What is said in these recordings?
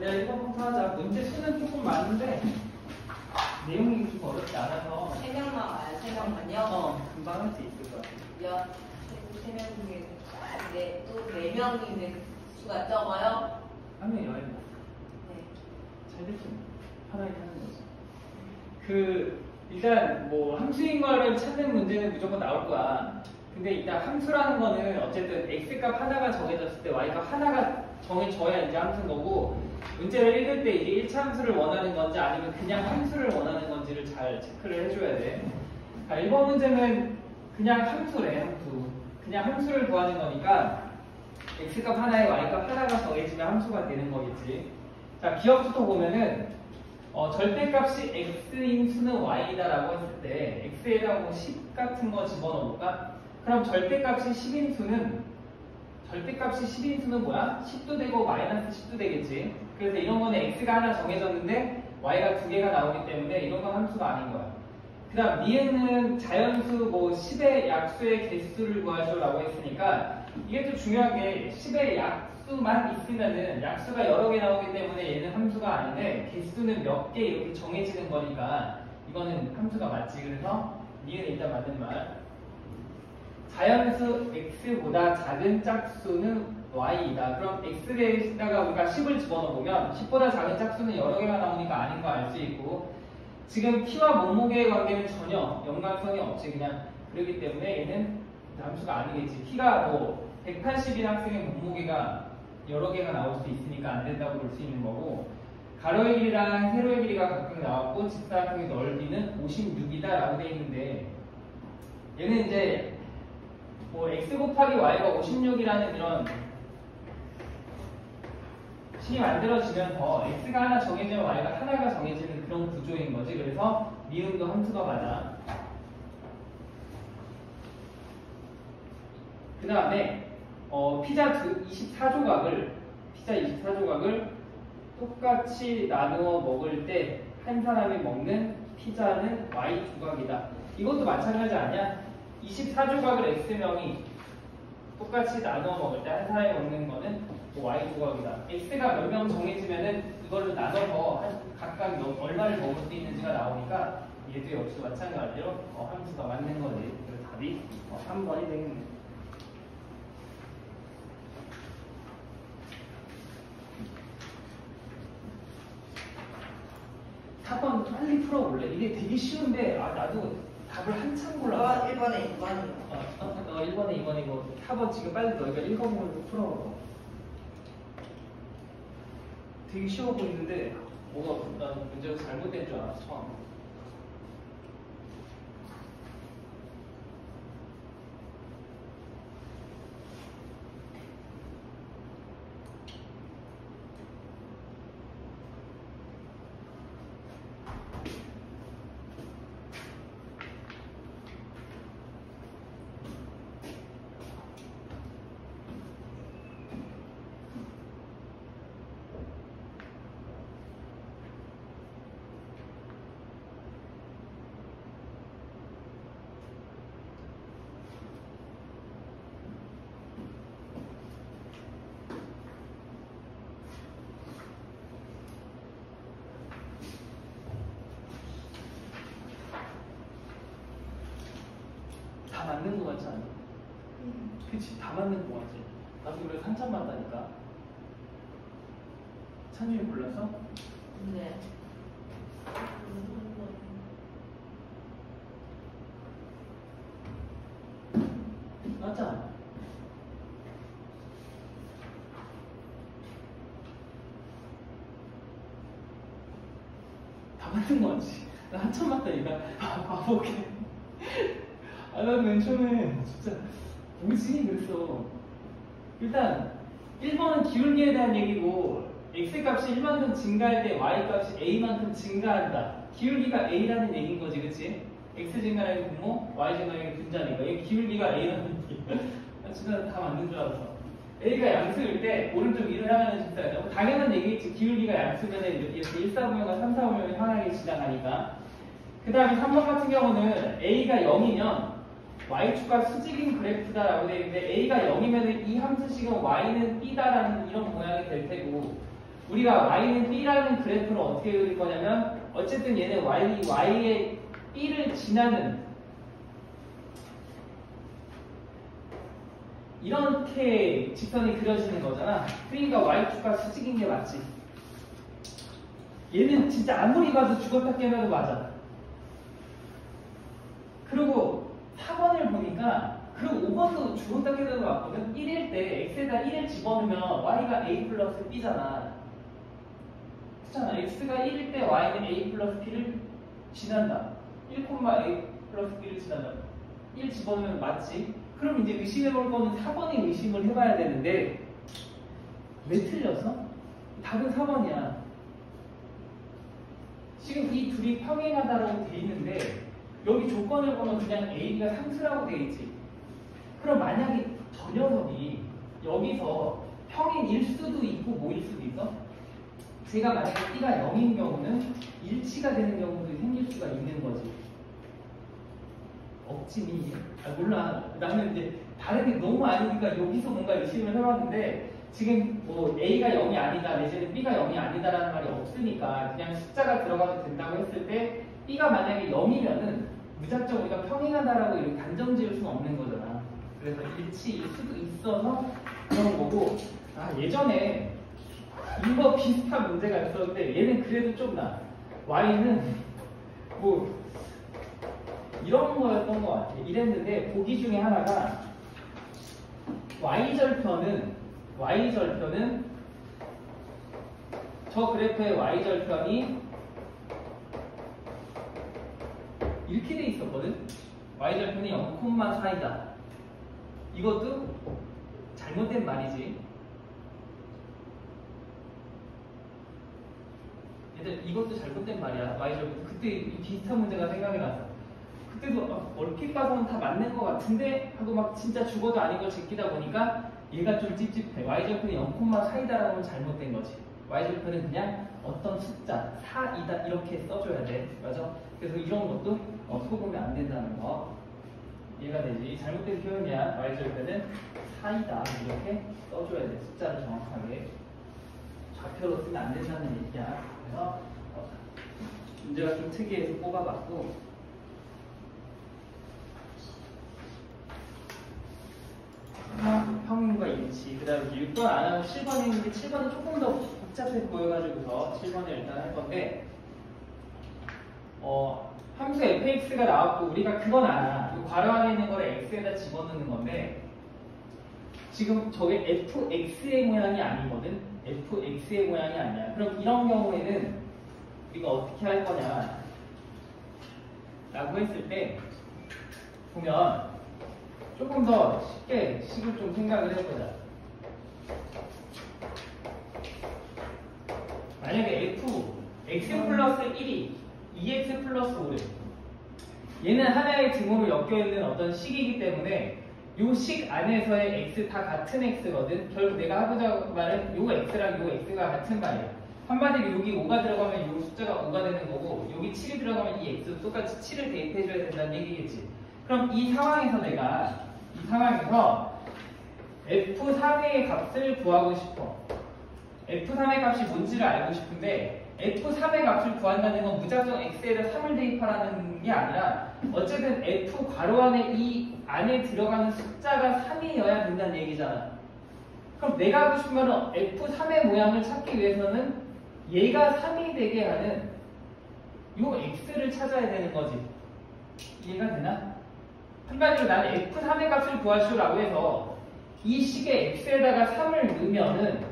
내가 1번부터 하자. 문제 수는 조금 많은데 내용이 좀 어렵지 않아서 3명만 와요. 3명만요? 금방 할 수 있을 것 같아. 3명 중에 또 4명인데 수가 적어요? 하면 여행 네. 잘 됐지 뭐. 편하게 하는 거지. 일단 뭐 함수인과를 찾는 문제는 무조건 나올 거야. 근데 일단 함수라는 거는 어쨌든 x값 하나가 정해졌을 때 y값 하나가 정해져야 이제 함수인 거고, 문제를 읽을 때 이게 1차 함수를 원하는 건지 아니면 그냥 함수를 원하는 건지를 잘 체크를 해줘야 돼. 자, 1번 문제는 그냥 함수래, 함수. 그냥 함수를 구하는 거니까 x값 하나에 y값 하나가 정해지면 함수가 되는 거겠지. 자, 기억부터 보면은 절대값이 x인 수는 y다라고 했을 때 x에다가 10 같은 거 집어넣을까? 그럼 절대값이 10인 수는 뭐야? 10도 되고 마이너스 10도 되겠지. 그래서 이런 거는 x가 하나 정해졌는데 y가 두 개가 나오기 때문에 이런 건 함수가 아닌 거야. 그 다음 니은은 자연수 뭐 10의 약수의 개수를 구하죠라고 했으니까 이게 또 중요한 게 10의 약수만 있으면은 약수가 여러 개 나오기 때문에 얘는 함수가 아닌데 개수는 몇 개 이렇게 정해지는 거니까 이거는 함수가 맞지. 그래서 니은 일단 맞는 말. 자연수 x보다 작은 짝수는 y이다. 그럼 x에다가 우리가 10을 집어넣으면 10보다 작은 짝수는 여러 개가 나오니까 아닌 거 알 수 있고, 지금 t와 몸무게의 관계는 전혀 연관성이 없지. 그냥 그렇기 때문에 얘는 함수가 아니겠지. t가 뭐 180인 학생의 몸무게가 여러 개가 나올 수 있으니까 안 된다고 볼 수 있는 거고, 가로의 길이랑 세로의 길이가 각각 나왔고 직사각형의 넓이는 56이다 라고 되어 있는데, 얘는 이제 뭐 x 곱하기 y가 56이라는 이런 식이 만들어지면서 x가 하나 정해지면 y가 하나가 정해지는 그런 구조인 거지. 그래서 니은도 함수가 맞아. 그 다음에 피자 24조각을 똑같이 나누어 먹을 때 한 사람이 먹는 피자는 y 조각이다. 이것도 마찬가지 아니야? 24조각을 x명이 똑같이 나누어 먹을 때 한 사람이 먹는 거는 y 조각이다. x가 몇 명 정해지면은 이걸로 나눠서 각각 얼마를 먹을 수 있는지가 나오니까 얘도 역시 마찬가지로 함수가 맞는 거지. 그래서 답이 3번이 되겠네. 4번 빨리 풀어볼래? 이게 되게 쉬운데 나도 답을 한참 골랐어. 1번에 2번이요. 1번에 2번이고 4번 지금 빨리 너희가 읽어보면서 풀어봐. 되게 쉬워 보이는데 난 문제가 잘못된 줄 알았어 처음. 다 맞는 거 같지 않아? 그치? 다 맞는 거 같지? 나도 그래서 한참 맞다니까. 찬준이 몰랐어? 네. 맞잖아. 다 맞는 거 같지? 나 한참 맞다니까. 바보게. 나도 맨 처음에 진짜 뭐지? 그랬어. 일단 1번은 기울기에 대한 얘기고 x값이 1만큼 증가할 때 y값이 a만큼 증가한다. 기울기가 a라는 얘기인 거지, 그치? x 증가량이 분모, y 증가량이 분자니까 이게 기울기가 a라는 얘기야. 나 진짜 다 맞는 줄 알았어. a가 양수일 때 오른쪽 위로 향하는 직사야. 당연한 얘기겠지. 기울기가 양수면 이렇게 1,4분면과 3,4분면이 향하게 지나가니까. 그 다음에 3번 같은 경우는 a가 0이면 y축과 수직인 그래프다라고 되어 있는데 a가 0이면 이 함수식은 y는 b다라는 이런 모양이 될 테고, 우리가 y는 b라는 그래프를 어떻게 그릴 거냐면 어쨌든 얘는 y의 b를 지나는 이렇게 직선이 그려지는 거잖아. 그러니까 y축과 수직인 게 맞지. 얘는 진짜 아무리 봐도 죽었다 깨어나도 맞아. 그리고 4번을 보니까 그리고 5번도 죽었다 깨어나도 맞거든. 1일 때 x에다 1을 집어넣으면 y가 a 플러스 b잖아. 그렇잖아. x가 1일 때 y는 a 플러스 b를 지난다. 1,a 플러스 b를 지난다. 1 집어넣으면 맞지. 그럼 이제 의심해볼 거는 4번에 의심을 해봐야 되는데 왜 틀렸어? 답은 4번이야. 지금 이 둘이 평행하다라고 돼 있는데 여기 조건을 보면 그냥 AB가 상수라고 돼 있지. 그럼 만약에 저 녀석이 여기서 평행일 수도 있고 뭐일 수도 있어? 제가 만약에 B가 0인 경우는 일치가 되는 경우도 생길 수가 있는 거지. 억지니? 몰라. 나는 이제 다른 게 너무 아니니까 여기서 뭔가 의심을 해봤는데 지금 뭐 A가 0이 아니다 내지는 B가 0이 아니다라는 말이 없으니까 그냥 숫자가 들어가도 된다고 했을 때 B가 만약에 0이면은 무작정 우리가 평행하다라고 이렇게 단정 지을 수는 없는 거잖아. 그래서 일치일 수도 있어서 그런 거고. 예전에 이거 비슷한 문제가 있었는데 얘는 그래도 좀 나아. Y는 뭐 이런 거였던 것 같아. 이랬는데 보기 중에 하나가 Y절편은 저 그래프의 Y절편이 이렇게 돼 있었거든. Y절편이 0,4이다. 이것도 잘못된 말이지. 얘들 이것도 잘못된 말이야. Y절편. 그때 이 비슷한 문제가 생각이 났어. 그때도 얼핏 봐서는 다 맞는 것 같은데 하고 막 진짜 죽어도 아닌 걸 제끼다 보니까 얘가 좀 찝찝해. Y절편이 0,4이다라는 건 잘못된 거지. Y절편은 그냥 어떤 숫자 4이다 이렇게 써줘야 돼. 맞아? 그래서 이런 것도 속으면 안 된다는 거 이해가 되지. 잘못된 표현이야. Y절편은 4이다 이렇게 써줘야 돼. 숫자를 정확하게. 좌표로 쓰면 안 된다는 얘기야. 그래서 문제가 좀 특이해서 뽑아봤고 평균과 일치. 그 다음에 6번 안 하고 7번 했는데 7번은 조금 더 복잡해 보여가지고서 7번을 일단 할 건데 함수 fx가 나왔고 우리가 그건 알아. 이 괄호 안에 있는 거를 x에다 집어넣는 건데 지금 저게 fx의 모양이 아니거든. fx의 모양이 아니야. 그럼 이런 경우에는 우리가 어떻게 할 거냐 라고 했을 때 보면 조금 더 쉽게 식을 좀 생각을 해보자. 만약에 x 플러스 1이 2x 플러스 5래. 얘는 하나의 등호로 엮여있는 어떤 식이기 때문에 이 식 안에서의 x 다 같은 x거든. 결국 내가 하고자 하는 말은 요 x랑 요 x가 같은 말이야. 한마디로 여기 5가 들어가면 요 숫자가 5가 되는 거고 여기 7이 들어가면 이 x도 똑같이 7을 대입해줘야 된다는 얘기겠지. 그럼 이 상황에서 F3의 값을 구하고 싶어. F3의 값이 뭔지를 알고 싶은데 F3의 값을 구한다는 건 무작정 X에다 3을 대입하라는 게 아니라 어쨌든 F 괄호 안에 이 안에 들어가는 숫자가 3이어야 된다는 얘기잖아. 그럼 내가 하고 싶은 말은 F3의 모양을 찾기 위해서는 얘가 3이 되게 하는 요 X를 찾아야 되는 거지. 이해가 되나? 한마디로 나는 F3의 값을 구하시오라고 해서 이 식에 X에다가 3을 넣으면은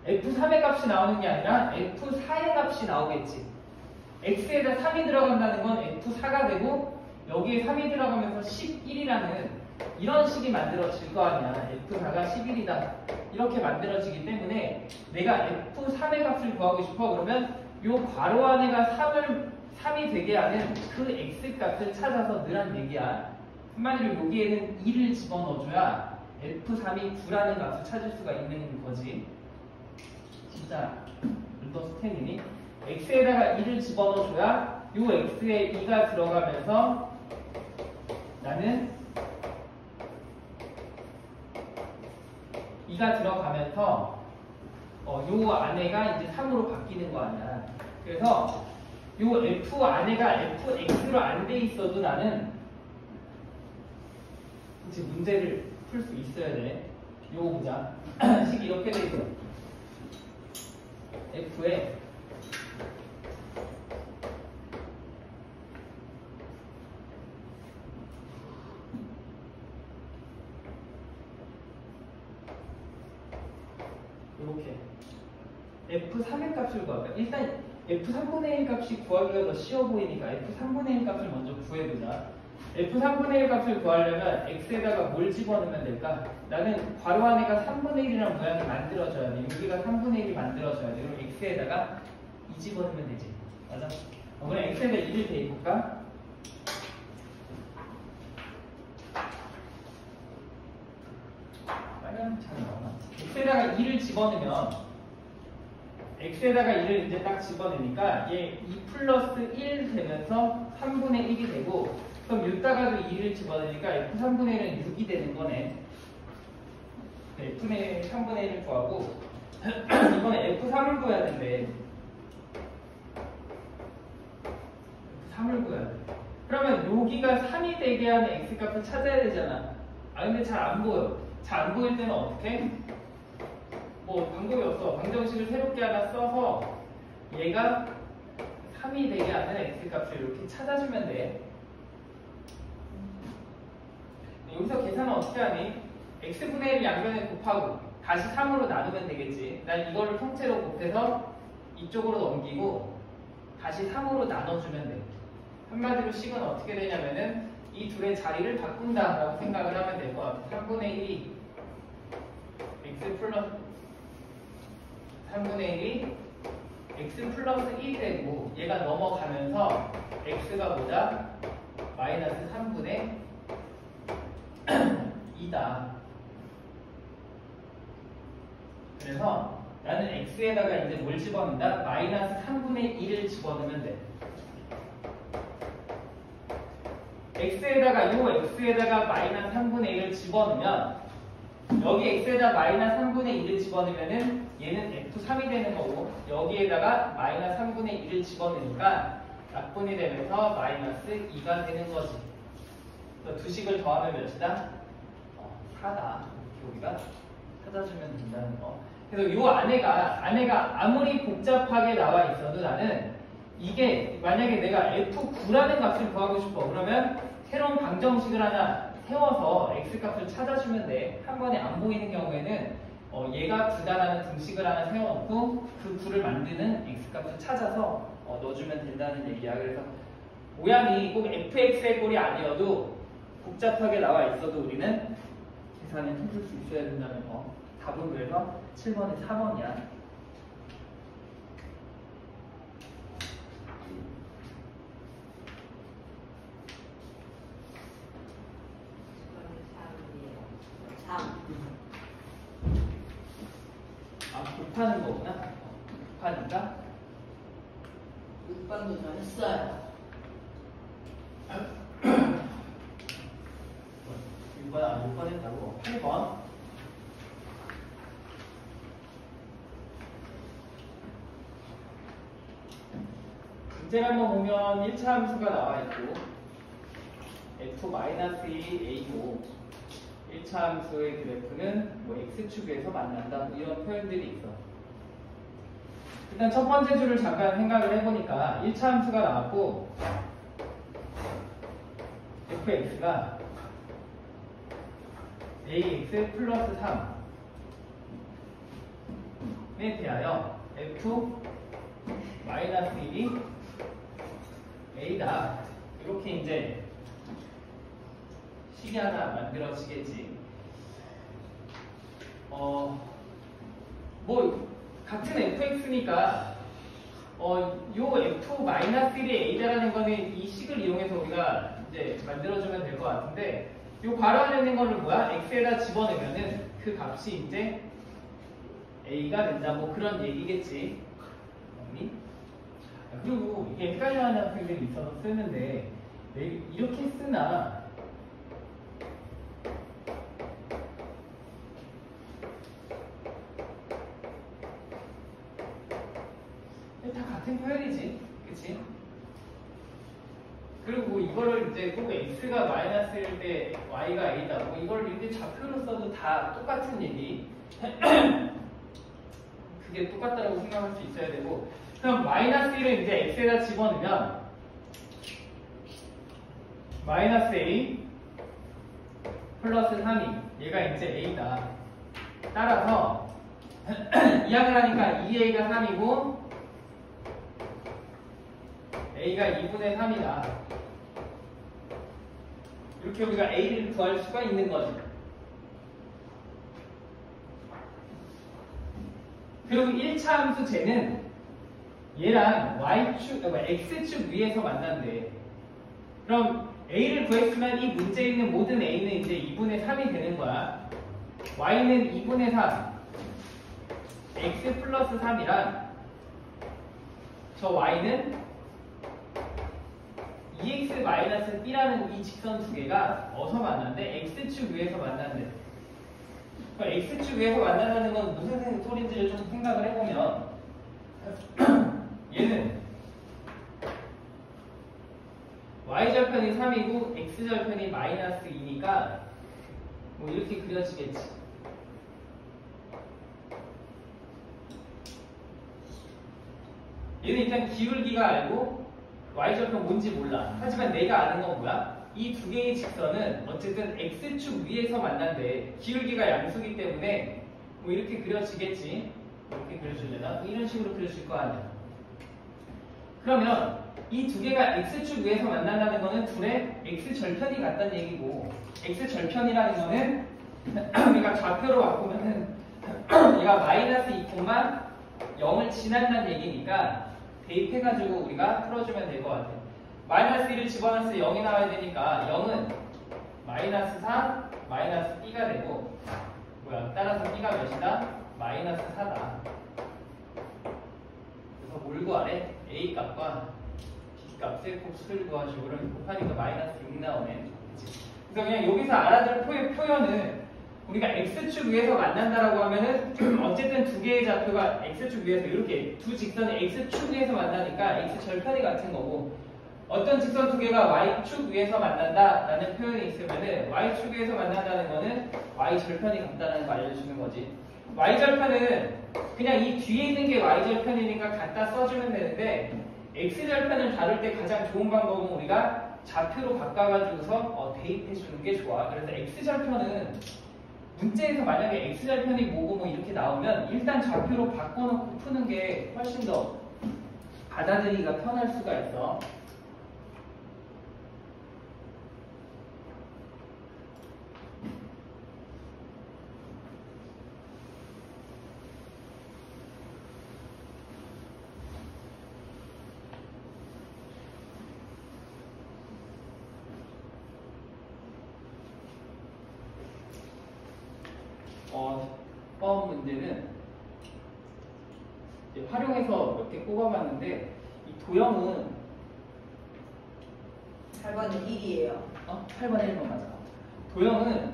F3의 값이 나오는 게 아니라 F4의 값이 나오겠지. X에다 3이 들어간다는 건 F4가 되고 여기에 3이 들어가면서 11이라는 이런 식이 만들어질 거 아니야. F4가 11이다. 이렇게 만들어지기 때문에 내가 F3의 값을 구하고 싶어. 그러면 요 괄호 안에가 3이 되게 하는 그 X 값을 찾아서 넣으란 얘기야. 한마디로 여기에는 2를 집어넣어줘야 F3이 9라는 값을 찾을 수가 있는 거지. 진짜 루더스10이니? X에다가 2를 집어넣어줘야 요 X에 2가 들어가면서 나는 2가 들어가면서 요 안에가 이제 3으로 바뀌는 거 아니야. 그래서 요 f 안에가 fx로 안 돼 있어도 나는 이제 문제를 풀 수 있어야 돼. 요거 보자. 식이 이렇게 돼 있어. f에 이렇게 f3의 값을 구할까? 일단 f3분의 1 값이 구하기가 더 쉬워 보이니까 f3분의 1 값을 먼저 구해보자. f3분의 1 값을 구하려면 x에다가 뭘 집어넣으면 될까? 나는 괄호 안에가 3분의 1이라는 모양이 만들어져야 돼. 여기가 3분의 1이 만들어져야 돼. 그럼 x에다가 2 집어넣으면 되지. 맞아? 그럼 x에다 2를 대입할까? 빨간 창이 나오나? x에다가 2를 집어넣으면 x에다가 1을 이제 딱 집어내니까 얘 2 플러스 1 되면서 3분의 1이 되고, 그럼 여기다가도 2를 집어내니까 f3분의 1은 6이 되는 거네. f의 3분의 1을 구하고 이번에 f3을 구해야 되는데 f3을 구해야 돼. 그러면 여기가 3이 되게 하는 x값을 찾아야 되잖아. 아 근데 잘 안 보여. 잘 안 보일 때는 어떻게? 뭐 방법이 없어. 방정식을 새롭게 하나 써서 얘가 3이 되게 하는 x값을 이렇게 찾아주면 돼. 여기서 계산은 어떻게 하니? x분의 1 양변에 곱하고 다시 3으로 나누면 되겠지. 난 이거를 통째로 곱해서 이쪽으로 넘기고 다시 3으로 나눠주면 돼. 한마디로 식은 어떻게 되냐면은 이 둘의 자리를 바꾼다라고 생각을 하면 될 것 같아. 3분의 1이 x 플러스 3분의 1이 x 플러스 1이 되고 얘가 넘어가면서 x가 보다 마이너스 3분의 2다. 그래서 나는 x에다가 이제 뭘 집어넣는다? 마이너스 3분의 1을 집어넣으면 돼. x에다가 요 x에다가 마이너스 3분의 1을 집어넣으면 여기 x에다 마이너스 3분의 1을 집어넣으면은 얘는 f3이 되는 거고, 여기에다가 마이너스 3분의 1을 집어넣으니까 약분이 되면서 마이너스 2가 되는 거지. 두 식을 더하면 몇이다? 4다. 이렇게 우리가 찾아주면 된다는 거. 그래서 이 안에가 아무리 복잡하게 나와 있어도 나는 이게 만약에 내가 f9라는 값을 구하고 싶어. 그러면 새로운 방정식을 하나 세워서 x값을 찾아주면 돼. 한 번에 안 보이는 경우에는 얘가 9다라는 등식을 하나 세워놓고 그 9를 만드는 x값을 찾아서 넣어주면 된다는 얘기야. 그래서 모양이 꼭 fx의 꼴이 아니어도 복잡하게 나와 있어도 우리는 계산을 해줄 수 있어야 된다는 거. 답은 그래서 7번에 4번이야. 아, 곱하는 거구나. 곱하니까 6번도 저 했어요. 6번 했다고. 8번. 문제를 한번 보면 1차 함수가 나와 있고 f-2a고 1차 함수의 그래프는 뭐 x축에서 만난다 이런 표현들이 있어. 일단 첫 번째 줄을 잠깐 생각을 해보니까 1차 함수가 나왔고 fx가 ax 플러스 3에 대하여 f 마이너스 1이 a다. 이렇게 이제 식이 하나 만들어지겠지. 뭐 같은 fx니까 요 f 마이너스 1이 a다라는 거는 이 식을 이용해서 우리가 이제 만들어주면 될 것 같은데, 요 괄호 안에 있는 거를 뭐야? x에다 집어넣으면은 그 값이 이제 a가 된다. 뭐 그런 얘기겠지. 그리고 이게 헷갈려하는 학생들이 있어서 쓰는데 이렇게 쓰나 다 같은 표현이지, 그치? 그리고 이거를 이제 꼭 x가 마이너스일 때 y가 a다. 뭐 이걸 이렇게 좌표로 써도 다 똑같은 얘기. 그게 똑같다고 생각할 수 있어야 되고. 그럼 마이너스 1을 이제 x에다 집어넣으면 마이너스 a 플러스 3이 얘가 이제 a다. 따라서 이항을 하니까 2a가 3이고 a가 2분의 3이다. 이렇게 우리가 a를 구할 수가 있는 거죠. 그리고 1차 함수 쟤는 얘랑 x축 위에서 만난대. 그럼 a를 구했으면 이 문제에 있는 모든 a는 이제 2분의 3이 되는 거야. y는 2분의 3 x 플러스 3이랑 저 y는 2x 마이너스 b라는 이 직선 두 개가 어디서 만난대? x축 위에서 만난대. x축 위에서 만난다는 건 무슨 소리인지를 좀 생각을 해보면 얘는 y절편이 3이고 x절편이 마이너스 2니까 뭐 이렇게 그려지겠지. 얘는 일단 기울기가 알고 y절편 뭔지 몰라. 하지만 내가 아는 건 뭐야? 이 두 개의 직선은 어쨌든 x축 위에서 만난대. 기울기가 양수기 때문에 뭐 이렇게 그려지겠지. 이렇게 그려주려나? 이런 식으로 그려질 거 아니야. 그러면 이 두 개가 x축 위에서 만난다는 거는 둘의 x절편이 같다는 얘기고, x절편이라는 거는 우리가 좌표로 바꾸면은 얘가 마이너스 2,0을 지난다는 얘기니까 대입해가지고 우리가 풀어주면 될 것 같아. 마이너스 1을 집어넣어서 0이 나와야 되니까 0은 마이너스 4, 마이너스 b가 되고, 따라서 b가 몇이다? 마이너스 4다. 그래서 뭘 구하래? a 값과 b 값의 곱수를 구하시고, 그럼 곱하니까 마이너스 6 나오네. 그치? 그래서 그냥 여기서 알아둘 표현은 우리가 x축 위에서 만난다라고 하면은 어쨌든 두 개의 좌표가 x축 위에서 이렇게 두 직선이 x축 위에서 만나니까 x절편이 같은 거고, 어떤 직선 두 개가 y축 위에서 만난다라는 표현이 있으면은 y축 위에서 만난다는 거는 y절편이 같다는 거 알려주는 거지. y절편은 그냥 이 뒤에 있는 게 y절편이니까 갖다 써주면 되는데, x절편을 다룰 때 가장 좋은 방법은 우리가 좌표로 바꿔가지고서 대입해주는 게 좋아. 그래서 x절편은 문제에서 만약에 x절편이 뭐고 뭐 이렇게 나오면 일단 좌표로 바꿔놓고 푸는 게 훨씬 더 받아들이기가 편할 수가 있어. 법 문제는 활용해서 몇 개 꼽아봤는데, 이 도형은 8번은 1이에요. 8번에 1번 맞아. 도형은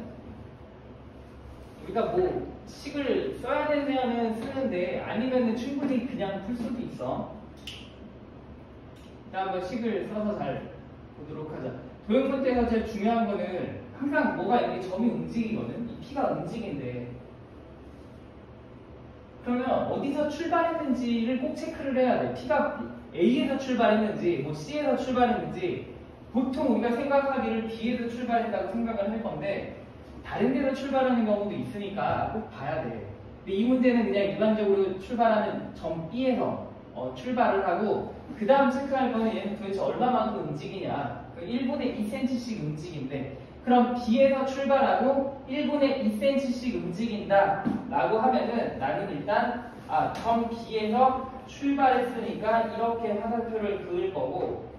우리가 뭐 식을 써야 되면 쓰는데 아니면은 충분히 그냥 풀 수도 있어. 자, 한번 식을 써서 잘 보도록 하자. 도형 풀 때에서 제일 중요한 거는 항상 뭐가 이렇게 점이 움직이거든. 이 P가 움직인대. 그러면 어디서 출발했는지를 꼭 체크를 해야 돼. P가 A에서 출발했는지, 뭐 C에서 출발했는지, 보통 우리가 생각하기를 B에서 출발했다고 생각을 할 건데, 다른 데서 출발하는 경우도 있으니까 꼭 봐야 돼. 근데 이 문제는 그냥 일반적으로 출발하는 점 B에서 출발을 하고, 그 다음 체크할 거는 얘는 도대체 얼마만큼 움직이냐. 1분의 2cm씩 움직인대. 그럼 B에서 출발하고 1분의 2cm씩 움직인다 라고 하면은 나는 일단 점 B에서 출발했으니까 이렇게 화살표를 그을 거고,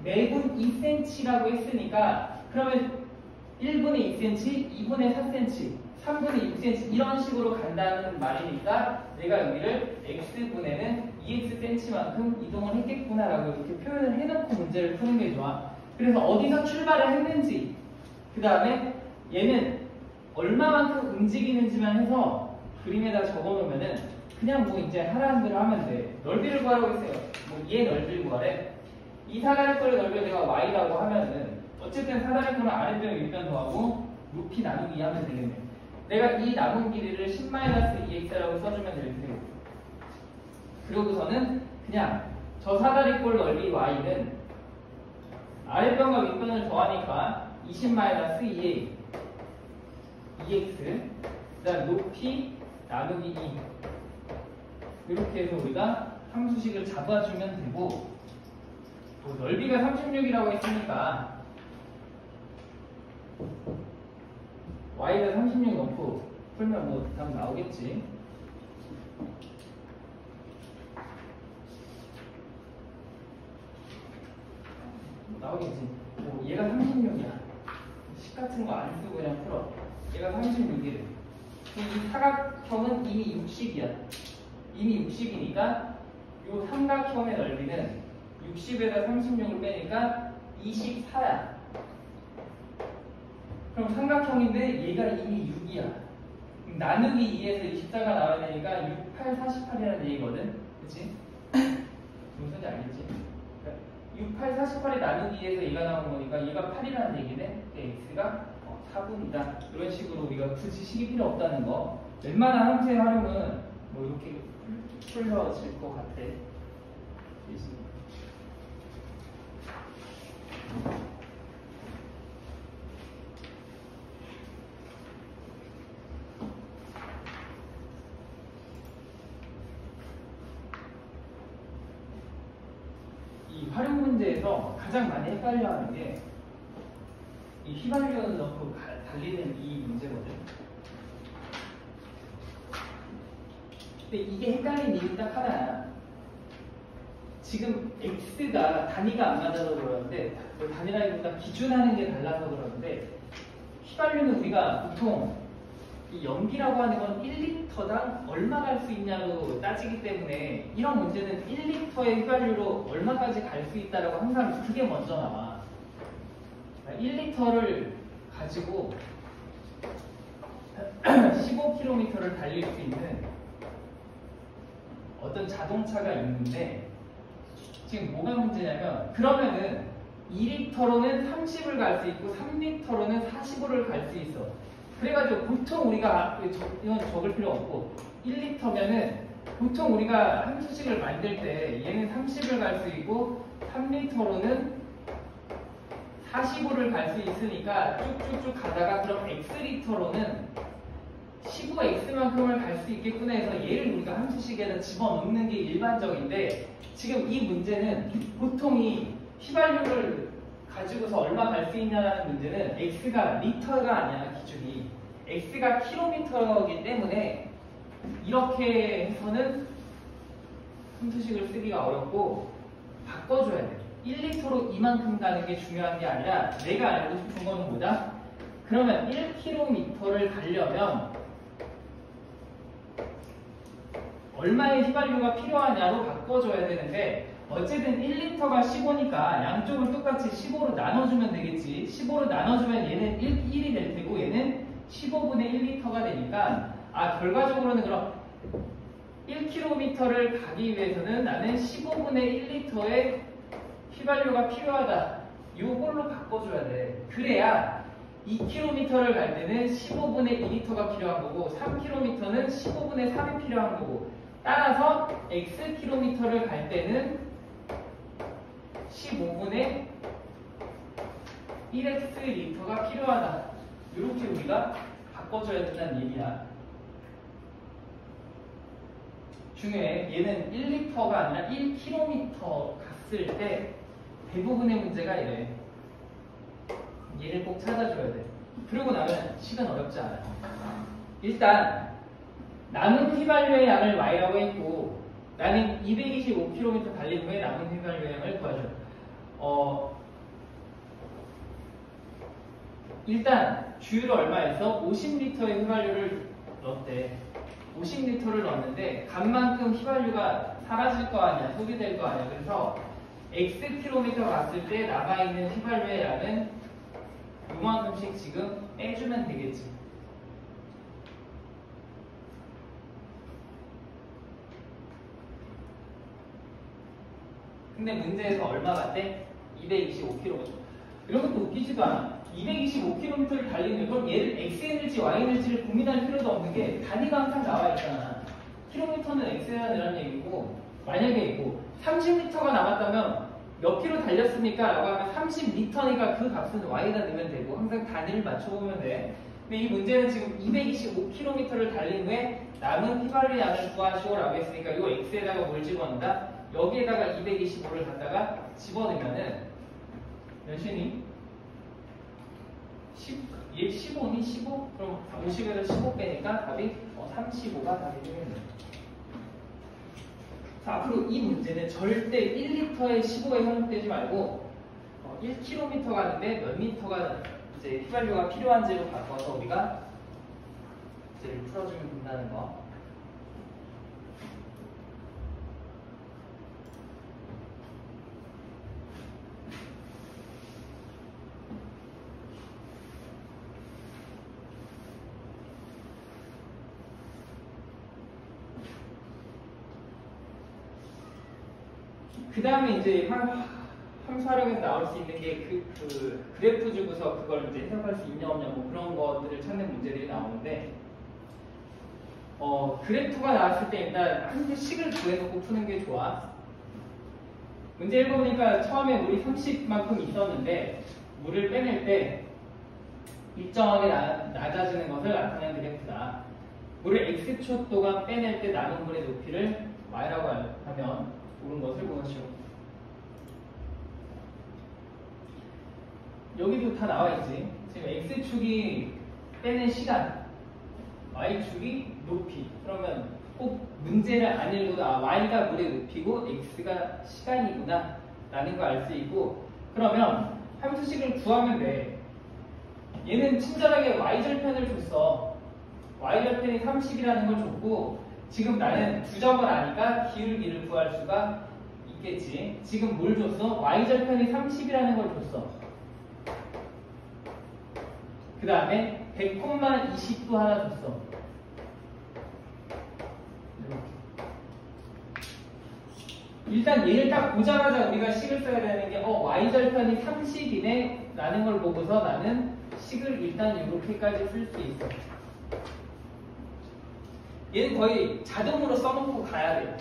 매분 2cm라고 했으니까 그러면 1분의 2cm, 2분의 4cm, 3분의 6cm 이런 식으로 간다는 말이니까 내가 여기를 x분에는 2xcm만큼 이동을 했겠구나라고 이렇게 표현을 해놓고 문제를 푸는 게 좋아. 그래서 어디서 출발을 했는지, 그 다음에 얘는 얼마만큼 움직이는지만 해서 그림에다 적어놓으면은 그냥 뭐 이제 하라는 대로 하면 돼. 넓이를 구하라고 했어요. 뭐 얘 넓이를 구하래. 이 사다리꼴의 넓이를 내가 y라고 하면은 어쨌든 사다리꼴은 아랫변 윗변 더하고 높이 나누기 하면 되겠네. 내가 이 남은 길이를 10-2x라고 써주면 될 테고. 그러고서는 그냥 저 사다리꼴 넓이 y는 아랫변과 윗변을 더하니까 20-2a 2x 그 다음 높이 나누기 2 이렇게 해서 우리가 함수식을 잡아주면 되고 또 넓이가 36이라고 했으니까 y가 36 넣고 풀면 뭐 답 나오겠지. 나오겠지. 뭐 얘가 36이야. 식 같은 거 안 쓰고 그냥 풀어. 얘가 36이래. 이 사각형은 이미 60이야. 이미 60이니까 이 삼각형의 넓이는 60에다 36을 빼니까 24야. 그럼 삼각형인데 얘가 이미 6이야. 나누기 2에서 24가 나와야 되니까 6, 8, 48이라는 얘기거든. 그치? 무슨 소리인지 알겠지? 6, 8, 48이 나누기 2에서 얘가 나온 거니까 얘가 8이라는 얘기네. x가 4분이다. 이런 식으로 우리가 굳이 식이 필요 없다는 거. 웬만한 함수의 활용은 뭐 이렇게 풀려질 것 같아. 이 활용 문제에서 가장 많이 헷갈려하는 게 이 휘발유를 넣고 달리는 이 문제거든. 근데 이게 헷갈린 이유 딱 하나야. 지금 x가 단위가 안 맞아서 그러는데 단위라기보다 기준하는 게 달라서 그러는데 휘발유는 우리가 보통 이 연비라고 하는 건 1리터당 얼마 갈 수 있냐로 따지기 때문에 이런 문제는 1리터의 휘발유로 얼마까지 갈 수 있다라고 항상 그게 먼저 나와. 1리터를 가지고 15km를 달릴 수 있는 어떤 자동차가 있는데 지금 뭐가 문제냐면 그러면은 2리터로는 30을 갈 수 있고 3리터로는 45를 갈 수 있어. 그래가지고 보통 우리가 이건 적을 필요 없고 1리터면은 보통 우리가 함수식을 만들 때 얘는 30을 갈 수 있고 3리터로는 45를 갈 수 있으니까 쭉쭉쭉 가다가 그럼 x리터로는 15x만큼을 갈 수 있겠구나 해서 얘를 우리가 함수식에다 집어넣는 게 일반적인데 지금 이 문제는 보통 이 휘발유를 가지고서 얼마 갈 수 있냐라는 문제는 x가 리터가 아니야. 기준이 x가 킬로미터이기 때문에 이렇게 해서는 함수식을 쓰기가 어렵고 바꿔줘야 돼. 1리터로 이만큼 가는 게 중요한 게 아니라 내가 알고 싶은 거는 뭐다? 그러면 1km를 가려면 얼마의 휘발유가 필요하냐로 바꿔줘야 되는데 어쨌든 1리터가 15니까 양쪽을 똑같이 15로 나눠주면 되겠지. 15로 나눠주면 얘는 1이 될 테고 얘는 15분의 1리터가 되니까 결과적으로는 그럼 1km를 가기 위해서는 나는 15분의 1리터의 휘발유가 필요하다. 요걸로 바꿔줘야 돼. 그래야 2km를 갈 때는 15분의 2리터가 필요한 거고 3km는 15분의 3이 필요한 거고 따라서 xkm를 갈 때는 15분의 1x리터가 필요하다. 이렇게 우리가 바꿔줘야 된다는 얘기야. 중에 얘는 1리터가 아니라 1km 갔을 때 대부분의 문제가 이래. 얘를 꼭 찾아줘야 돼. 그러고 나면 식은 어렵지 않아요. 일단 남은 휘발유의 양을 y라고 했고 나는 225km 달린 후에 남은 휘발유의 양을 구하죠. 일단 주유를 얼마에서 50리터의 휘발유를 넣었대. 50리터를 넣었는데 간만큼 휘발유가 사라질 거 아니야. 소비될 거 아니야. 그래서 xkm 갔을 때 남아있는 휘발유의 양은 요만큼씩 지금 빼주면 되겠지. 근데 문제에서 얼마 같대? 225km. 이런 것도 웃기지도 않아. 225km를 달리면 그럼 얘를 xn일지 yn일지를 고민할 필요도 없는 게 단위가 항상 나와 있잖아. 킬로미터는 x라는 얘기고 만약에 있고 30m가 남았다면 몇 킬로 달렸습니까? 라고 하면 30m니까 그 값은 y에다 넣으면 되고 항상 단위를 맞춰보면 돼. 근데 이 문제는 지금 225km를 달린 후에 남은 휘발유 양을 구하시오 라고 했으니까 이 x에다가 뭘 집어넣는다? 여기에다가 225를 갖다가 집어넣으면은 몇이니? 얘 15니? 15? 그럼 50에서 15 빼니까 답이 35가 답이 되겠네. 자, 앞으로 이 문제는 절대 1리터에 15에 현혹되지 말고 1km 가는데 몇 미터가 이제 휘발유가 필요한지로 바꿔서 우리가 문제를 풀어주면 된다는 거. 그 다음에 이제 함수 활용에서 나올 수 있는 게 그 그래프 주고서 그걸 이제 해석할 수 있냐 없냐 뭐 그런 것들을 찾는 문제들이 나오는데 그래프가 나왔을 때 일단 한 식을 구해놓고 푸는 게 좋아. 문제 읽어보니까 처음에 물이 30만큼 있었는데 물을 빼낼 때 일정하게 낮아지는 것을 나타내는 그래프다. 물을 x초 동안 빼낼 때 남은 물의 높이를 y라고 하면 옳은 것을 보시오. 여기도 다 나와 있지. 지금 x축이 빼낸 시간, y축이 높이. 그러면 꼭 문제를 안 읽어도 y가 물의 높이고 x가 시간이구나 라는 걸 알 수 있고, 그러면 함수식을 구하면 돼. 얘는 친절하게 y절편을 줬어. y절편이 30이라는 걸 줬고, 지금 나는 두 점을 아니까 기울기를 구할 수가 있겠지. 지금 뭘 줬어? y절편이 30이라는 걸 줬어. 그 다음에 100,20도 하나 줬어. 일단 얘를 딱 보자마자 우리가 식을 써야 되는 게 y절편이 30이네 라는 걸 보고서 나는 식을 일단 이렇게까지 쓸 수 있어. 얘는 거의 자동으로 써놓고 가야 돼.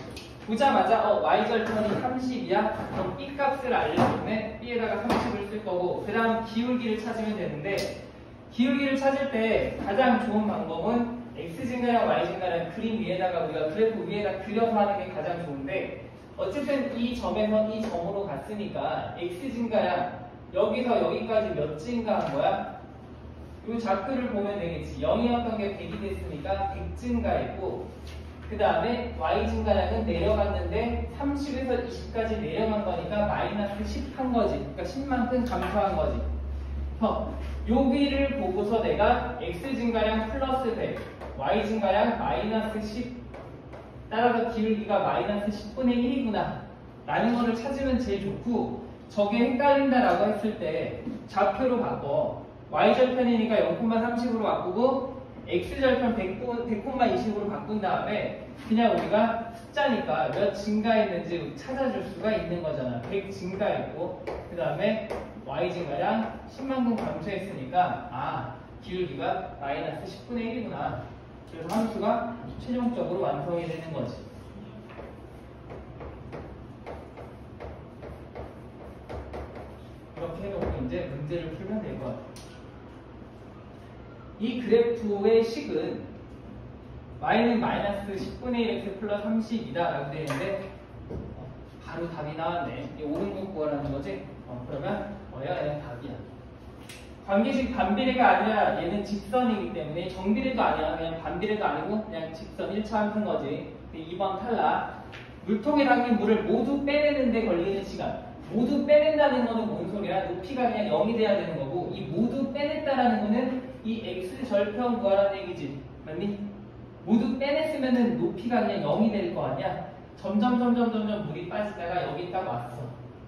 보자마자 y절편이 30이야? 그럼 b 값을 알기 때문에 b에다가 30을 쓸 거고, 그 다음 기울기를 찾으면 되는데, 기울기를 찾을 때 가장 좋은 방법은 x 증가량 y 증가량 그림 위에다가 우리가 그래프 위에다 그려서 하는 게 가장 좋은데, 어쨌든 이 점에서 이 점으로 갔으니까 x 증가량 여기서 여기까지 몇 증가한 거야? 이 좌표를 보면 되겠지. 0이었던 게 100이 됐으니까 100 증가했고, 그 다음에 y 증가량은 내려갔는데 30에서 20까지 내려간 거니까 마이너스 10 한 거지. 그러니까 10만큼 감소한 거지. 여기를 보고서 내가 x 증가량 플러스 100, y 증가량 마이너스 10, 따라서 기울기가 마이너스 10분의 1이구나 라는 거를 찾으면 제일 좋고, 저게 헷갈린다라고 했을 때 좌표로 바꿔. y절편이니까 0,30으로 바꾸고 x절편 100,20으로 바꾼 다음에 그냥 우리가 숫자니까 몇 증가했는지 찾아줄 수가 있는 거잖아. 100 증가했고, 그 다음에 y 증가량 10만큼 감소했으니까 기울기가 마이너스 10분의 1이구나. 그래서 함수가 최종적으로 완성이 되는 거지. 이렇게 해놓고 이제 문제를 풀면 될 것 같아. 이 그래프의 식은 y는 마이너스 10분의 1 x 플러스 30이다 라고 되어 있는데 바로 답이 나왔네. 이 옳은 거 구하라는 거지? 그러면 얘는 답이야. 관계식 반비례가 아니라 얘는 직선이기 때문에 정비례도 아니야. 그냥 반비례도 아니고 그냥 직선 1차 함수인 거지. 2번 탈락. 물통에 담긴 물을 모두 빼내는데 걸리는 시간. 모두 빼낸다는 거는 뭔 소리야? 높이가 그냥 0이 돼야 되는 거고, 이 모두 빼냈다라는 거는 이 x절편 구하라는 얘기지. 맞니? 모두 빼냈으면은 높이가 그냥 0이 될 거 아니야? 점점 물이 빠지다가 여기 딱 왔어.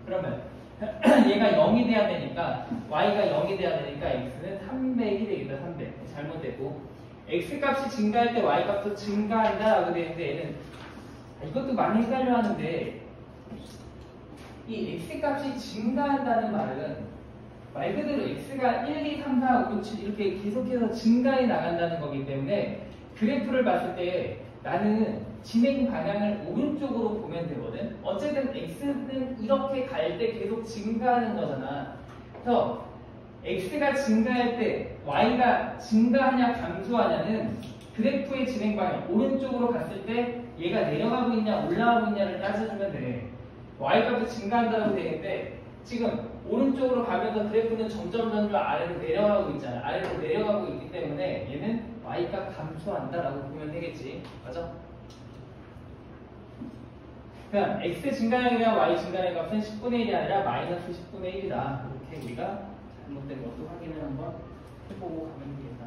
그러면 얘가 0이 돼야 되니까, y가 0이 돼야 되니까 x는 300이 되겠다. 300. 잘못됐고, x 값이 증가할 때 y 값도 증가한다 라고 되는데, 얘는 이것도 많이 헷갈려 하는데 이 x값이 증가한다는 말은 말 그대로 x가 1, 2, 3, 4, 5, 6, 7 이렇게 계속해서 증가해 나간다는 거기 때문에 그래프를 봤을 때 나는 진행 방향을 오른쪽으로 보면 되거든. 어쨌든 x는 이렇게 갈 때 계속 증가하는 거잖아. 그래서 x가 증가할 때 y가 증가하냐 감소하냐는 그래프의 진행 방향 오른쪽으로 갔을 때 얘가 내려가고 있냐 올라가고 있냐를 따져주면 돼. y값도 증가한다고 되는데 지금 오른쪽으로 가면서 그래프는 점점 아래로 내려가고 있잖아. 아래로 내려가고 있기 때문에 얘는 y값 감소한다라고 보면 되겠지. 맞아? 그냥 x 증가량이랑 y 증가량 값은 10분의 1이 아니라 마이너스 10분의 1이다. 이렇게 우리가 잘못된 것도 확인을 한번 해보고 가면 되겠다.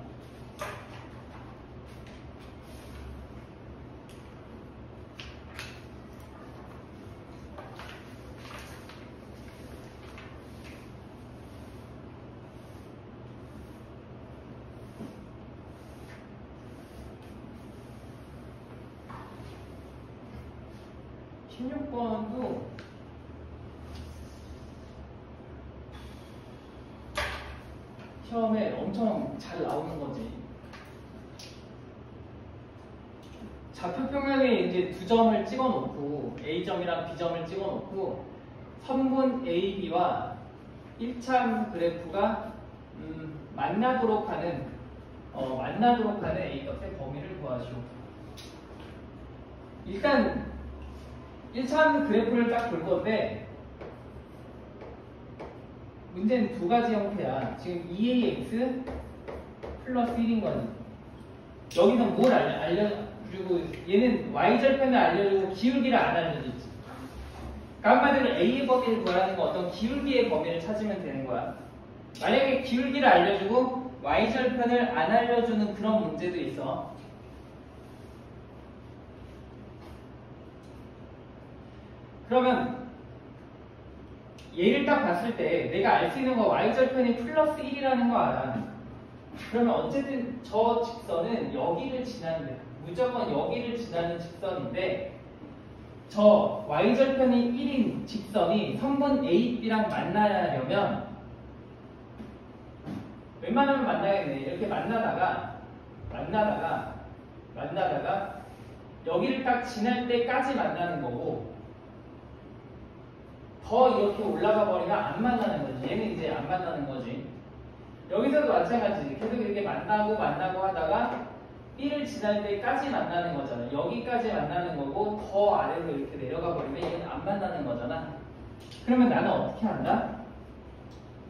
(16번도) 시험에 엄청 잘 나오는 거지. 좌표 평면에 이제 두 점을 찍어 놓고 A점이랑 B점을 찍어 놓고 선분 AB와 1참 그래프가 만나도록 하는 A값의 범위를 구하시오. 일단 1참 그래프를 딱 볼 건데 문제는 두 가지 형태야. 지금 2ax 플러스 1인 거지. 여기서 뭘 알려주고 얘는 y절편을 알려주고 기울기를 안 알려주지. 그러니까 한마디로 a의 범위를 구하는 건 어떤 기울기의 범위를 찾으면 되는 거야. 만약에 기울기를 알려주고 y절편을 안 알려주는 그런 문제도 있어. 그러면 얘를 딱 봤을 때 내가 알 수 있는 거 y절편이 플러스 1이라는 거 알아. 그러면 어쨌든 저 직선은 여기를 지나는 무조건 여기를 지나는 직선인데 저 y절편이 1인 직선이 선분 AB랑 만나려면 웬만하면 만나겠네. 이렇게 만나다가 여기를 딱 지날 때까지 만나는 거고 더 이렇게 올라가 버리면 안 만나는 거지. 얘는 이제 안 만나는 거지. 여기서도 마찬가지지. 계속 이렇게 만나고 하다가 B를 지날 때까지 만나는 거잖아. 여기까지 만나는 거고 더 아래로 이렇게 내려가 버리면 얘는 안 만나는 거잖아. 그러면 나는 어떻게 한다?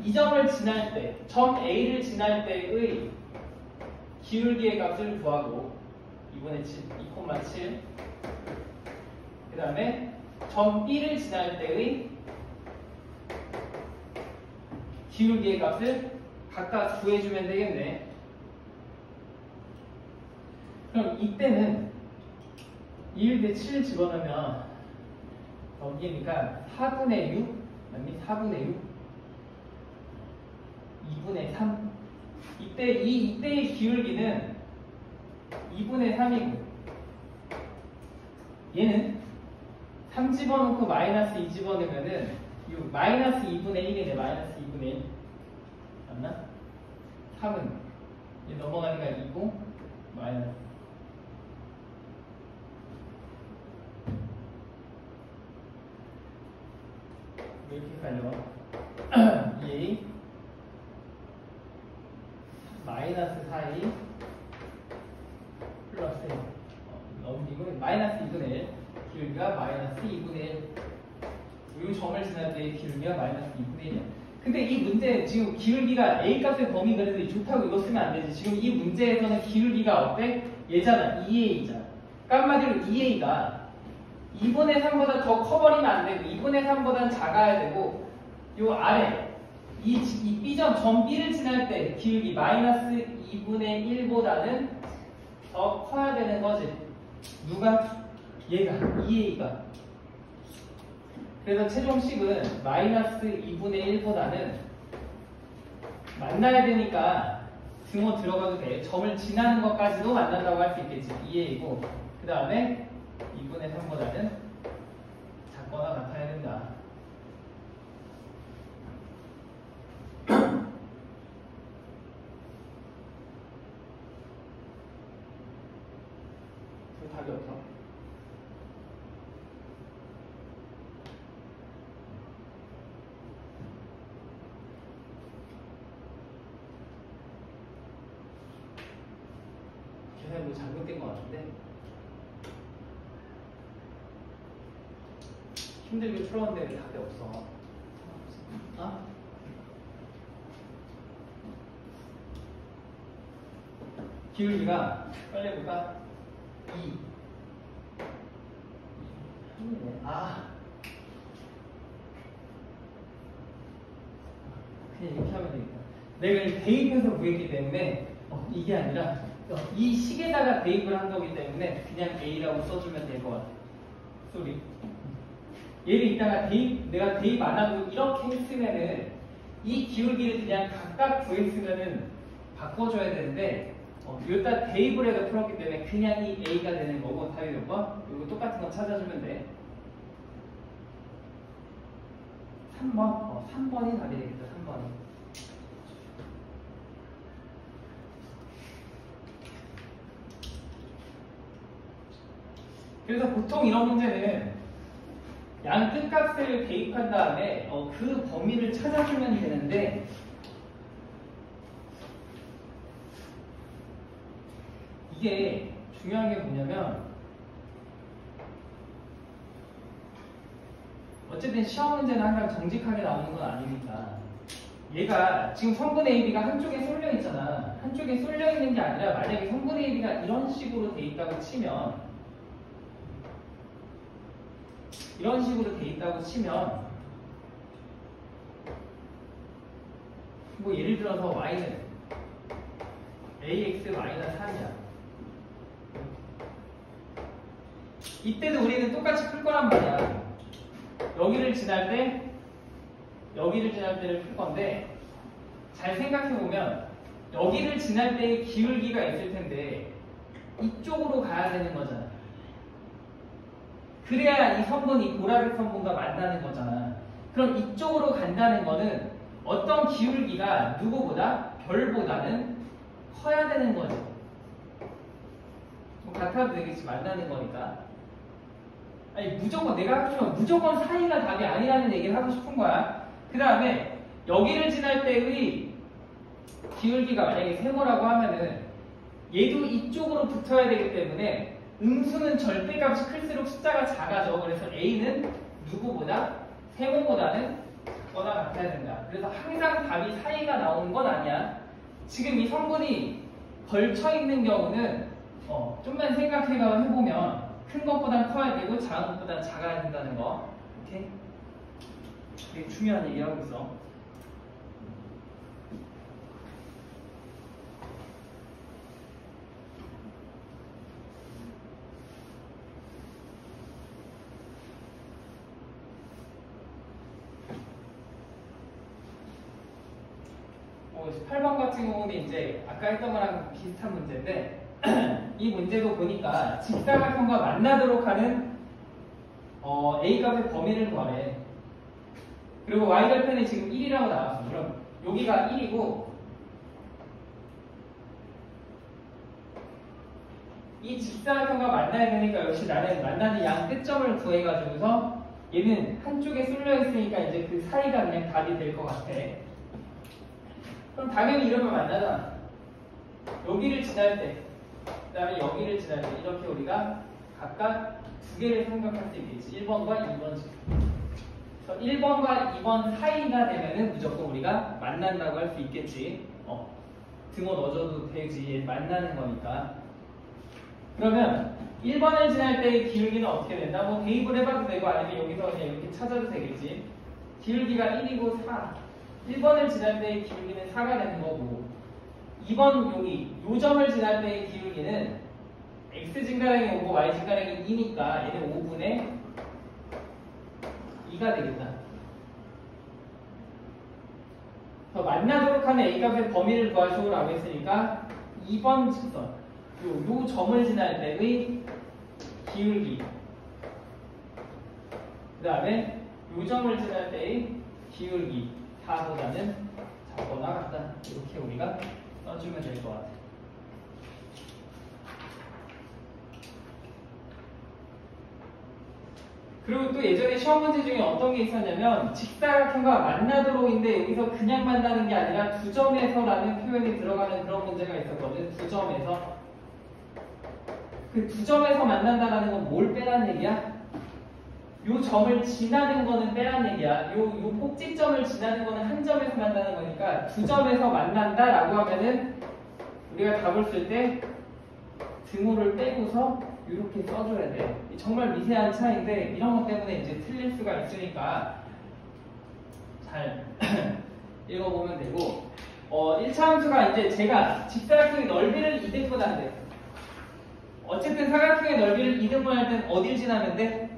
이 점을 지날 때, 점 A를 지날 때의 기울기의 값을 구하고 2분의 7, 2,7 그 다음에 점 B를 지날 때의 기울기의 값을 각각 구해주면 되겠네. 그럼 이때는 2대 7 집어넣으면 여기니까 4분의 6 아니 4분의 6 2분의 3 이때의 기울기는 2분의 3이고 얘는 3 집어넣고 마이너스 2 집어넣으면은 마이너스 2분의 1이네. 마이너스 2분의 1 맞나? 3은 넘어가니까 2고 마이너스 왜 이렇게 헷갈려? 2a 마이너스 4a 플러스 1 넘기고 마이너스 2분의 1 기울기가 마이너스 2분의 1 이 점을 지날 때의 기울기가 마이너스 2분의 1이야. 근데 이 문제 지금 기울기가 A값의 범위 그래서 좋다고 이거 쓰면 안 되지. 지금 이 문제에서는 기울기가 어때? 얘잖아. 2A잖아. 그러니까 한마디로 2A가 2분의 3보다 더 커버리면 안 되고 2분의 3보다는 작아야 되고 요 아래 이 B점 점 B를 지날 때 기울기 마이너스 2분의 1보다는 더 커야 되는 거지. 누가? 얘가 2A가. 그래서 최종식은 마이너스 2분의 1보다는 만나야 되니까 등호 들어가도 돼. 점을 지나는 것까지도 만난다고 할 수 있겠지. 2A이고 그 다음에 2분의 3보다는 작거나 같아야 된다. 같은데 힘들게 풀었는데 왜 답이 없어? 어? 기울기가 빨리 해볼까? 2 그냥 이렇게 하면 되겠다. 내가 이 대입해서 구했기 때문에 이게 아니라 이 식에다가 대입을 한 거기 때문에 그냥 A라고 써주면 될 것 같아. 쏘리. 얘를 이따가 내가 대입 안 하고 이렇게 했으면은 이 기울기를 그냥 각각 구했으면은 바꿔줘야 되는데 여기다 대입을 해서 풀었기 때문에 그냥 이 A가 되는 거고 답이 몇 번? 이거 똑같은 거 찾아주면 돼. 3번. 3번이 답이 되겠다. 3번이. 그래서 보통 이런 문제는 양 끝값을 대입한 다음에 그 범위를 찾아주면 되는데 이게 중요한 게 뭐냐면 어쨌든 시험 문제는 항상 정직하게 나오는 건 아니니까 얘가 지금 성분 AB가 한쪽에 쏠려 있잖아. 한쪽에 쏠려 있는 게 아니라 만약에 성분 AB가 이런 식으로 돼 있다고 치면 이런 식으로 돼 있다고 치면 뭐 예를 들어서 y는 ax-3이야. 이때도 우리는 똑같이 풀 거란 말이야. 여기를 지날 때 여기를 지날 때를 풀 건데 잘 생각해 보면 여기를 지날 때의 기울기가 있을 텐데 이쪽으로 가야 되는 거잖아. 그래야 이 성분이 보라색 성분과 만나는 거잖아. 그럼 이쪽으로 간다는 거는 어떤 기울기가 누구보다 별보다는 커야 되는 거지. 뭐 같아도 되겠지. 만나는 거니까. 아니 무조건 내가 하고 싶으면 무조건 사이가 답이 아니라는 얘기를 하고 싶은 거야. 그 다음에 여기를 지날 때의 기울기가 만약에 세모라고 하면은 얘도 이쪽으로 붙어야 되기 때문에 음수는 절대값이 클수록 숫자가 작아져. 그래서 A는 누구보다 세모보다는 작거나 같아야 된다. 그래서 항상 답이 사이가 나오는 건 아니야. 지금 이 성분이 걸쳐 있는 경우는 좀만 생각해보면 큰 것보단 커야 되고 작은 것보단 작아야 된다는 거. 오케이? 되게 중요한 얘기하고 있어. 그래서 8번 같은 경우는 이제 아까 했던 거랑 비슷한 문제인데 이 문제도 보니까 직사각형과 만나도록 하는 A 값의 범위를 구하래. 그리고 Y절편이 지금 1이라고 나왔어. 그럼 여기가 1이고 이 직사각형과 만나야 되니까 역시 나는 만나는 양 끝점을 구해가지고서 얘는 한쪽에 쏠려 있으니까 이제 그 사이가 그냥 답이 될 것 같아. 그럼 당연히 이러면 만나잖아. 여기를 지날 때, 그 다음에 여기를 지날 때 이렇게 우리가 각각 두 개를 생각할 수 있겠지. 1번과 2번. 그래서 1번과 2번 사이가 되면은 무조건 우리가 만난다고 할 수 있겠지. 등호 넣어줘도 되지. 만나는 거니까. 그러면 1번을 지날 때의 기울기는 어떻게 된다? 뭐 대입을 해봐도 되고 아니면 여기서 그냥 이렇게 찾아도 되겠지. 기울기가 1이고 4. 1번을 지날 때의 기울기는 4가 되는 거고 2번 여기 요 점을 지날 때의 기울기는 x 증가량이 5고 y 증가량이 2니까 얘는 5분의 2가 되겠다. 더 만나도록 하는 a 값의 범위를 구하시오라고 했으니까 2번 직선 요 점을 지날 때의 기울기 그 다음에 요 점을 지날 때의 기울기 4보다는 작거나 같다. 이렇게 우리가 써주면 될 것 같아요. 그리고 또 예전에 시험 문제 중에 어떤 게 있었냐면 직사각형과 만나도록인데 여기서 그냥 만나는 게 아니라 두 점에서라는 표현이 들어가는 그런 문제가 있었거든. 두 점에서. 그 두 점에서 만난다는 건 뭘 빼라는 얘기야? 요 점을 지나는 거는 빼라는 얘기야. 요 꼭지점을 지나는 거는 한 점에서 만나는 거니까 두 점에서 만난다라고 하면은 우리가 답을 쓸 때 등호를 빼고서 이렇게 써줘야 돼. 정말 미세한 차이인데 이런 것 때문에 이제 틀릴 수가 있으니까 잘 읽어보면 되고 1차 함수가 이제 제가 직사각형의 넓이를 2등분하는데 어쨌든 사각형의 넓이를 2등분할 땐 어딜 지나면 돼?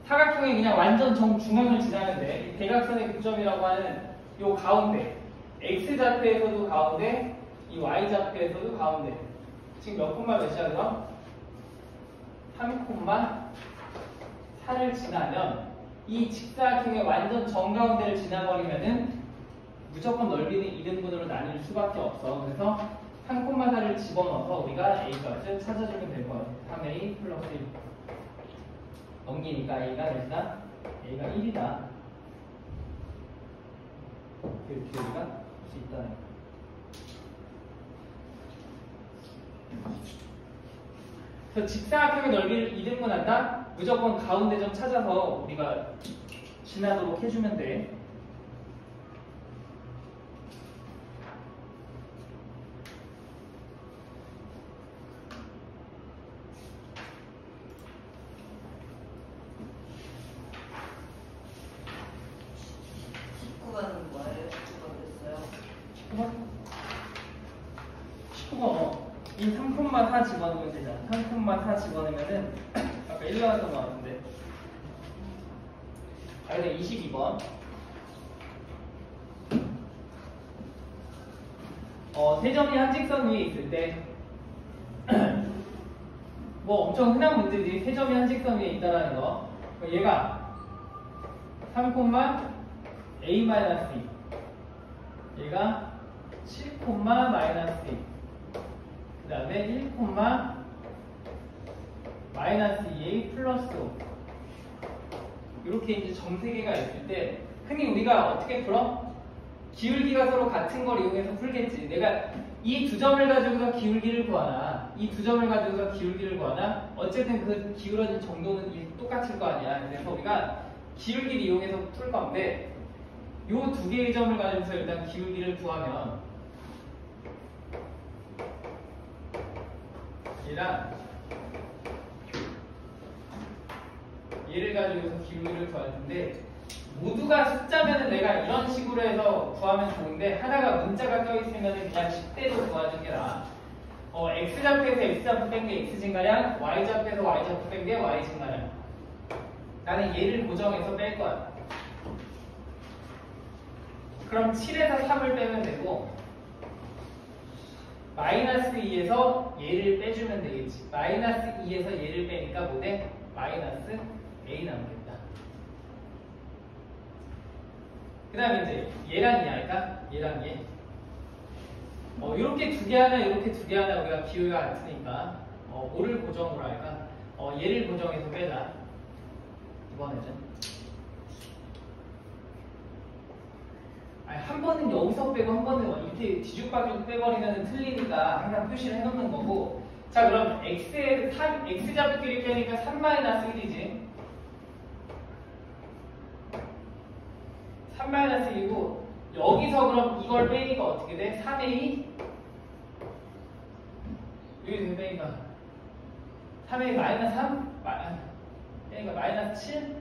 사각형의 그냥 완전 정중앙을 지나면 돼. 이 대각선의 교점이라고 하는 요 가운데 x좌표에서도 가운데 이 y좌표에서도 가운데 지금 몇 콤마 몇이야 그럼? 3,4를 지나면 이 직사각형의 완전 정가운데를 지나버리면은 무조건 넓이는 2등분으로 나뉠 수밖에 없어. 그래서 3,4를 집어넣어서 우리가 a 값을 찾아주면 될 거야. 3a 플러스 1 넘기니까 a가 몇이다? a가 1이다. 이렇게 우리가 할 수 있다는 거야. 그래서 직사각형의 넓이를 2등분한다? 무조건 가운데 좀 찾아서 우리가 지나도록 해주면 돼. 뭐예요? 19번 됐어요? 19번 이 3,4 집어넣으면 되잖아. 3,4 집어넣으면은 아까 1 나왔던 거 같은데 근데 22번 세점이 한 직선 위에 있을 때 뭐 엄청 흔한 문제지. 세점이 한 직선 위에 있다라는 거. 얘가 3,a-2 얘가 7, -2 그 다음에 1, -2a 플러스 5 이렇게 이제 점 3개가 있을 때 흔히 우리가 어떻게 풀어? 기울기가 서로 같은 걸 이용해서 풀겠지. 내가 이 두 점을 가지고서 기울기를 구하나 이 두 점을 가지고서 기울기를 구하나 어쨌든 그 기울어진 정도는 똑같을 거 아니야. 그래서 우리가 기울기를 이용해서 풀 건데 요 두 개의 점을 가지고서 일단 기울기를 구하면 얘를 가지고서 기울기를 구할 텐데 모두가 숫자면은 내가 이런 식으로 해서 구하면 좋은데 하나가 문자가 떠있으면 그냥 10대로 구하는 게 나아. x좌표에서 x좌표 뺀 게 x증가량, y좌표에서 y좌표 뺀 게 y증가량. 나는 얘를 고정해서 뺄 거야. 그럼 7에서 3을 빼면 되고 -2에서 얘를 빼주면 되겠지. -2에서 얘를 빼니까 뭐돼? -a 남겠다. 그 다음에 이제 얘랑 얘 할까? 얘랑 얘. 이렇게 두 개 하나, 이렇게 두 개 하나 우리가 비율가 같으니까 5를 고정으로 할까? 얘를 고정해서 빼자. 이번에는. 한 번은 여기서 빼고 한 번은 이렇게 뒤죽박죽 빼버리면 틀리니까 항상 표시를 해놓는 거고. 자, 그럼 x좌표끼리 빼니까 3-1이지. 3-1이고 여기서 그럼 이걸 빼니까 어떻게 돼? 3a 여기서 빼니까 3a -3 빼니까 -7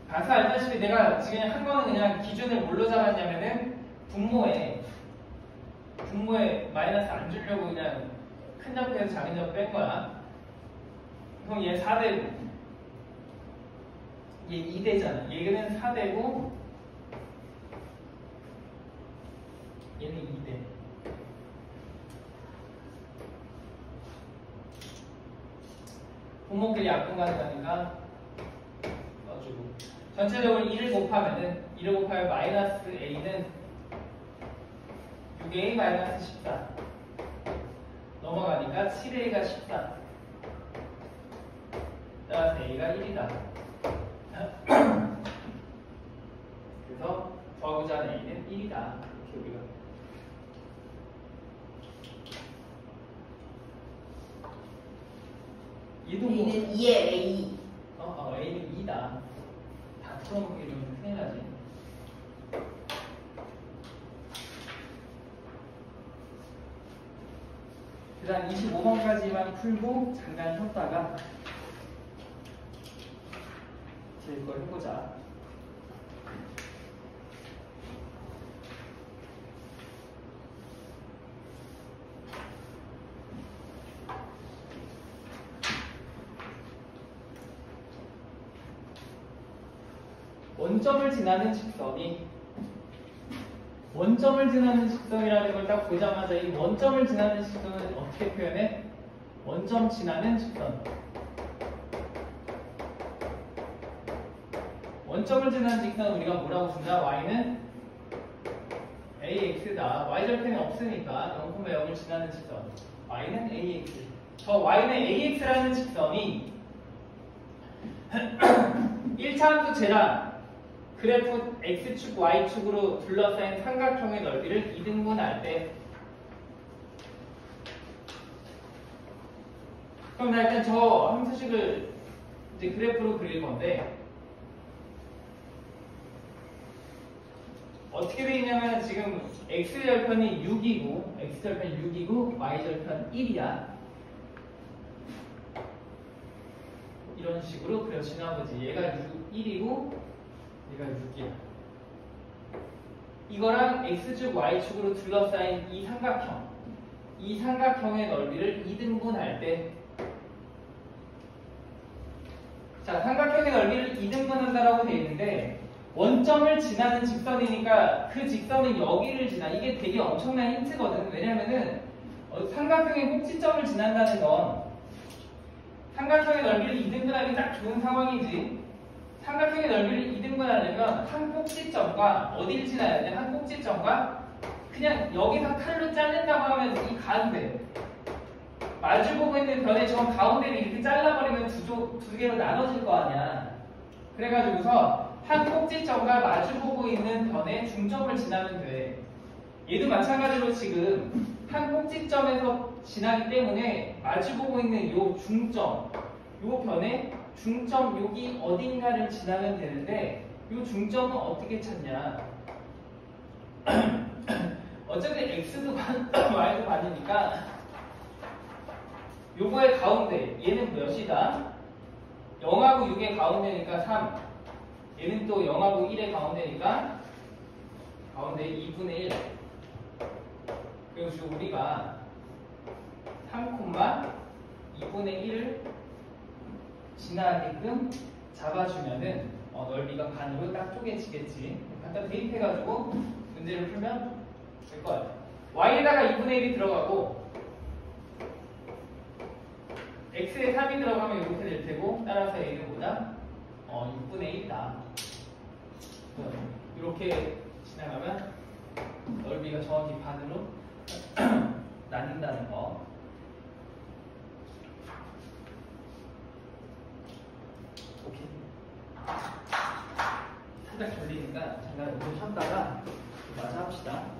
가서 알다시피 내가 지금 한 거는 그냥 기준을 뭘로 잡았냐면은 분모에 마이너스 안 주려고 그냥 큰 좌표에서 작은 좌표 뺀 거야. 그럼 얘 4되고 얘 2되잖아. 얘는 4되고 얘는 2대. 분모끼리 약분 가능하니까 넣어주고 전체적으로 2를 곱하면 -a는 6a -14 넘어가니까 7a가 14 따라서 a가 1이다. 그래서 구하고자 하는 a는 1이다. 이렇게 우리가 얘도 뭐 A는 2의 A. a는 2다. 다 풀어먹기 좀 큰일 나지. 그 다음 25번까지만 풀고 잠깐 쉬었다가 이제 이걸 해보자. 원점을 지나는 직선이라는 걸 딱 보자마자 이 원점을 지나는 직선은 어떻게 표현해? 원점 지나는 직선. 원점을 지나는 직선은 우리가 뭐라고 준다? y는 ax다. y절편이 없으니까 0,0을 지나는 직선. y는 ax. 저 y는 ax라는 직선이 1차 함수 쟤랑 그래프 x축, y축으로 둘러싸인 삼각형의 넓이를 2등분할 때, 그럼 나 일단 저 함수식을 이제 그래프로 그릴 건데, 어떻게 되어 있냐면 지금 x절편이 6이고 y절편 1이야. 이런 식으로 그려지나 보지. 얘가 1이고 얘가 6이야. 이거랑 x축, y축으로 둘러싸인 이 삼각형의 넓이를 2등분할 때, 자, 삼각형의 넓이를 2등분한다라고 되어 있는데 원점을 지나는 직선이니까 그 직선은 여기를 지나. 이게 되게 엄청난 힌트거든. 왜냐면은 삼각형의 꼭지점을 지난다는 건 삼각형의 넓이를 2등분하기 딱 좋은 상황이지. 삼각형의 넓이를 2등분하려면 한 꼭지점과 어디를 지나야 돼? 한 꼭지점과 그냥 여기서 칼로 자른다고 하면 이 가운데 마주보고 있는 변의 저 가운데를 이렇게 잘라버리면 두 개로 나눠질 거 아니야. 그래가지고서 한 꼭지점과 마주보고 있는 변의 중점을 지나면 돼. 얘도 마찬가지로 지금 한 꼭지점에서 지나기 때문에 마주보고 있는 요 중점, 요 변의 중점 여기 어딘가를 지나면 되는데 요 중점은 어떻게 찾냐? 어차피 x도 y도 반이니까 요거의 가운데 얘는 몇이다? 0하고 6의 가운데니까 3. 얘는 또 0하고 1의 가운데니까 가운데 2분의 1. 그리고 우리가 3,2분의 1을 지나게끔 잡아주면은 넓이가 반으로 딱 쪼개지겠지. 갖다 대입해가지고 문제를 풀면 될 것 같아. y에다가 2분의 1이 들어가고 x에 3이 들어가면 이렇게 될 테고, 따라서 a는 뭐다? 6분의 1이다. 이렇게 지나가면 넓이가 정확히 반으로 나뉜다는 거. 오케이. 살짝 걸리니까 잠깐 좀 쉬었다가 마저 합시다.